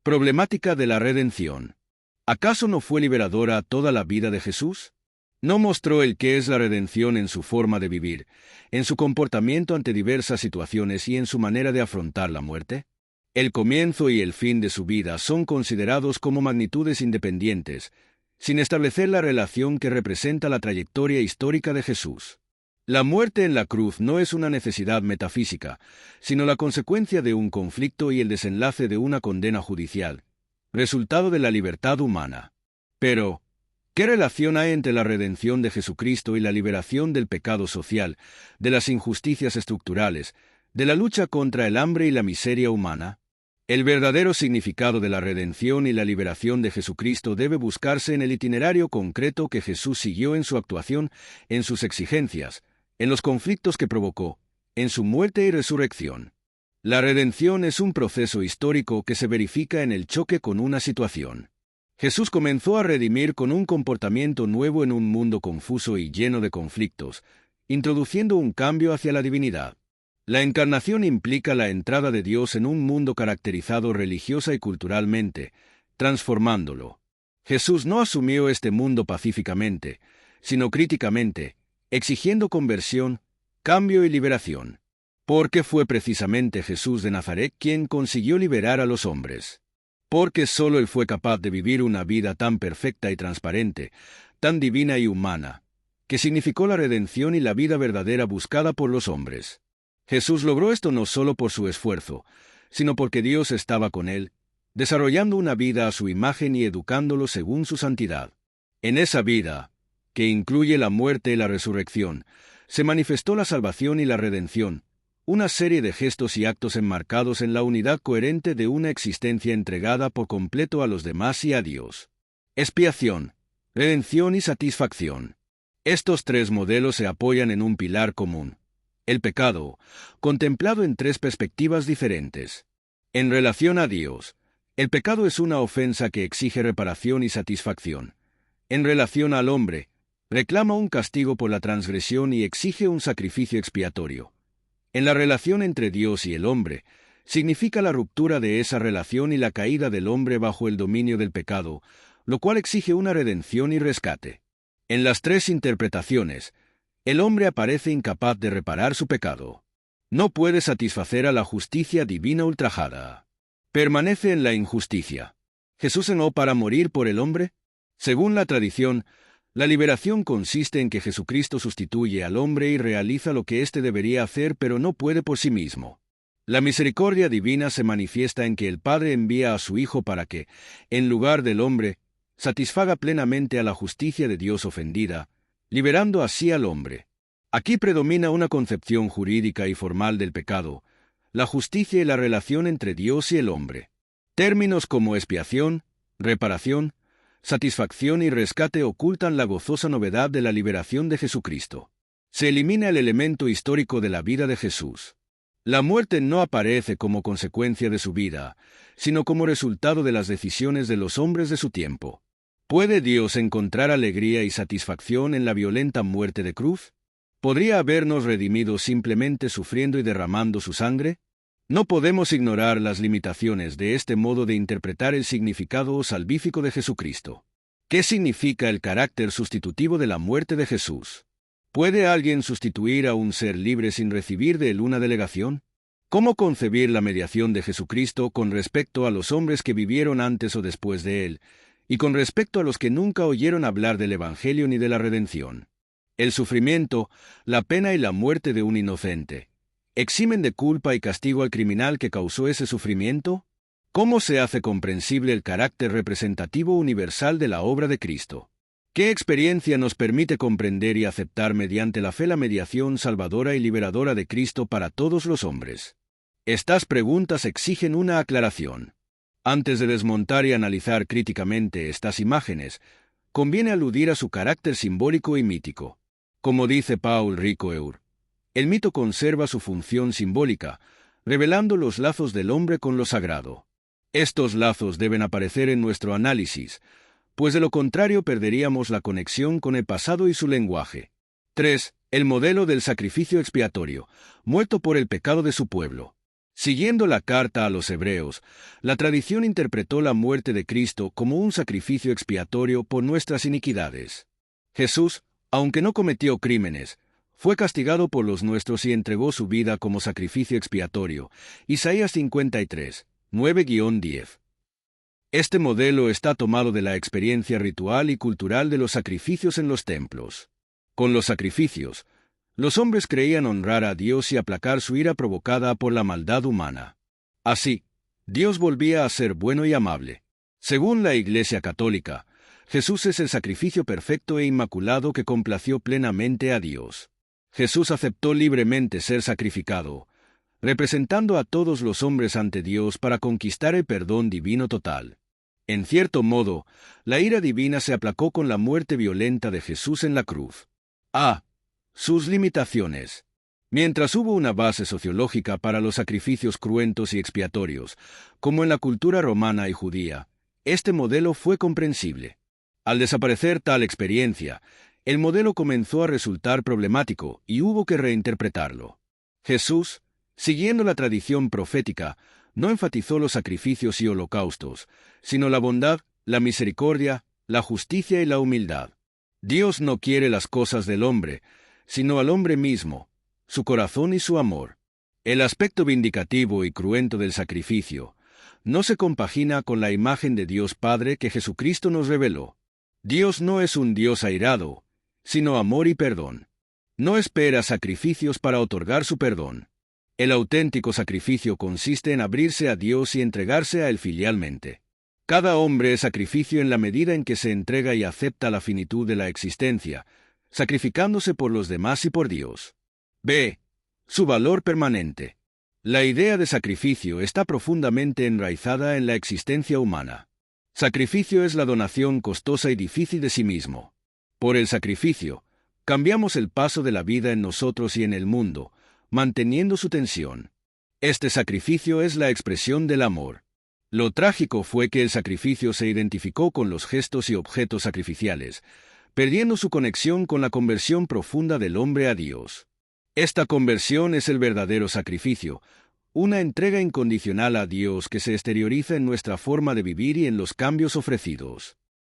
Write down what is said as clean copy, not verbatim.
Problemática de la redención. ¿Acaso no fue liberadora toda la vida de Jesús? ¿No mostró el qué es la redención en su forma de vivir, en su comportamiento ante diversas situaciones y en su manera de afrontar la muerte? El comienzo y el fin de su vida son considerados como magnitudes independientes, sin establecer la relación que representa la trayectoria histórica de Jesús. La muerte en la cruz no es una necesidad metafísica, sino la consecuencia de un conflicto y el desenlace de una condena judicial, resultado de la libertad humana. Pero, ¿qué relación hay entre la redención de Jesucristo y la liberación del pecado social, de las injusticias estructurales, de la lucha contra el hambre y la miseria humana? El verdadero significado de la redención y la liberación de Jesucristo debe buscarse en el itinerario concreto que Jesús siguió en su actuación, en sus exigencias, en los conflictos que provocó, en su muerte y resurrección. La redención es un proceso histórico que se verifica en el choque con una situación. Jesús comenzó a redimir con un comportamiento nuevo en un mundo confuso y lleno de conflictos, introduciendo un cambio hacia la divinidad. La encarnación implica la entrada de Dios en un mundo caracterizado religiosa y culturalmente, transformándolo. Jesús no asumió este mundo pacíficamente, sino críticamente, exigiendo conversión, cambio y liberación. Porque fue precisamente Jesús de Nazaret quien consiguió liberar a los hombres. Porque solo Él fue capaz de vivir una vida tan perfecta y transparente, tan divina y humana, que significó la redención y la vida verdadera buscada por los hombres. Jesús logró esto no solo por su esfuerzo, sino porque Dios estaba con Él, desarrollando una vida a su imagen y educándolo según su santidad. En esa vida, que incluye la muerte y la resurrección, se manifestó la salvación y la redención, una serie de gestos y actos enmarcados en la unidad coherente de una existencia entregada por completo a los demás y a Dios. Expiación, redención y satisfacción. Estos tres modelos se apoyan en un pilar común: el pecado, contemplado en tres perspectivas diferentes. En relación a Dios, el pecado es una ofensa que exige reparación y satisfacción. En relación al hombre, reclama un castigo por la transgresión y exige un sacrificio expiatorio. En la relación entre Dios y el hombre, significa la ruptura de esa relación y la caída del hombre bajo el dominio del pecado, lo cual exige una redención y rescate. En las tres interpretaciones, el hombre aparece incapaz de reparar su pecado. No puede satisfacer a la justicia divina ultrajada. Permanece en la injusticia. ¿Jesús cenó para morir por el hombre? Según la tradición, la liberación consiste en que Jesucristo sustituye al hombre y realiza lo que éste debería hacer pero no puede por sí mismo. La misericordia divina se manifiesta en que el Padre envía a su Hijo para que, en lugar del hombre, satisfaga plenamente a la justicia de Dios ofendida, liberando así al hombre. Aquí predomina una concepción jurídica y formal del pecado, la justicia y la relación entre Dios y el hombre. Términos como expiación, reparación, satisfacción y rescate ocultan la gozosa novedad de la liberación de Jesucristo. Se elimina el elemento histórico de la vida de Jesús. La muerte no aparece como consecuencia de su vida, sino como resultado de las decisiones de los hombres de su tiempo. ¿Puede Dios encontrar alegría y satisfacción en la violenta muerte de cruz? ¿Podría habernos redimido simplemente sufriendo y derramando su sangre? No podemos ignorar las limitaciones de este modo de interpretar el significado salvífico de Jesucristo. ¿Qué significa el carácter sustitutivo de la muerte de Jesús? ¿Puede alguien sustituir a un ser libre sin recibir de él una delegación? ¿Cómo concebir la mediación de Jesucristo con respecto a los hombres que vivieron antes o después de él, y con respecto a los que nunca oyeron hablar del Evangelio ni de la redención? El sufrimiento, la pena y la muerte de un inocente ¿eximen de culpa y castigo al criminal que causó ese sufrimiento? ¿Cómo se hace comprensible el carácter representativo universal de la obra de Cristo? ¿Qué experiencia nos permite comprender y aceptar mediante la fe la mediación salvadora y liberadora de Cristo para todos los hombres? Estas preguntas exigen una aclaración. Antes de desmontar y analizar críticamente estas imágenes, conviene aludir a su carácter simbólico y mítico. Como dice Paul Ricoeur, el mito conserva su función simbólica, revelando los lazos del hombre con lo sagrado. Estos lazos deben aparecer en nuestro análisis, pues de lo contrario perderíamos la conexión con el pasado y su lenguaje. 3. El modelo del sacrificio expiatorio, muerto por el pecado de su pueblo. Siguiendo la carta a los Hebreos, la tradición interpretó la muerte de Cristo como un sacrificio expiatorio por nuestras iniquidades. Jesús, aunque no cometió crímenes, fue castigado por los nuestros y entregó su vida como sacrificio expiatorio. Isaías 53, 9-10. Este modelo está tomado de la experiencia ritual y cultural de los sacrificios en los templos. Con los sacrificios, los hombres creían honrar a Dios y aplacar su ira provocada por la maldad humana. Así, Dios volvía a ser bueno y amable. Según la Iglesia Católica, Jesús es el sacrificio perfecto e inmaculado que complació plenamente a Dios. Jesús aceptó libremente ser sacrificado, representando a todos los hombres ante Dios para conquistar el perdón divino total. En cierto modo, la ira divina se aplacó con la muerte violenta de Jesús en la cruz. Sus limitaciones. Mientras hubo una base sociológica para los sacrificios cruentos y expiatorios, como en la cultura romana y judía, este modelo fue comprensible. Al desaparecer tal experiencia, el modelo comenzó a resultar problemático y hubo que reinterpretarlo. Jesús, siguiendo la tradición profética, no enfatizó los sacrificios y holocaustos, sino la bondad, la misericordia, la justicia y la humildad. Dios no quiere las cosas del hombre, sino al hombre mismo, su corazón y su amor. El aspecto vindicativo y cruento del sacrificio no se compagina con la imagen de Dios Padre que Jesucristo nos reveló. Dios no es un Dios airado, sino amor y perdón. No espera sacrificios para otorgar su perdón. El auténtico sacrificio consiste en abrirse a Dios y entregarse a Él filialmente. Cada hombre es sacrificio en la medida en que se entrega y acepta la finitud de la existencia, sacrificándose por los demás y por Dios. Su valor permanente. La idea de sacrificio está profundamente enraizada en la existencia humana. Sacrificio es la donación costosa y difícil de sí mismo. Por el sacrificio, cambiamos el paso de la vida en nosotros y en el mundo, manteniendo su tensión. Este sacrificio es la expresión del amor. Lo trágico fue que el sacrificio se identificó con los gestos y objetos sacrificiales, perdiendo su conexión con la conversión profunda del hombre a Dios. Esta conversión es el verdadero sacrificio, una entrega incondicional a Dios que se exterioriza en nuestra forma de vivir y en los cambios ofrecidos.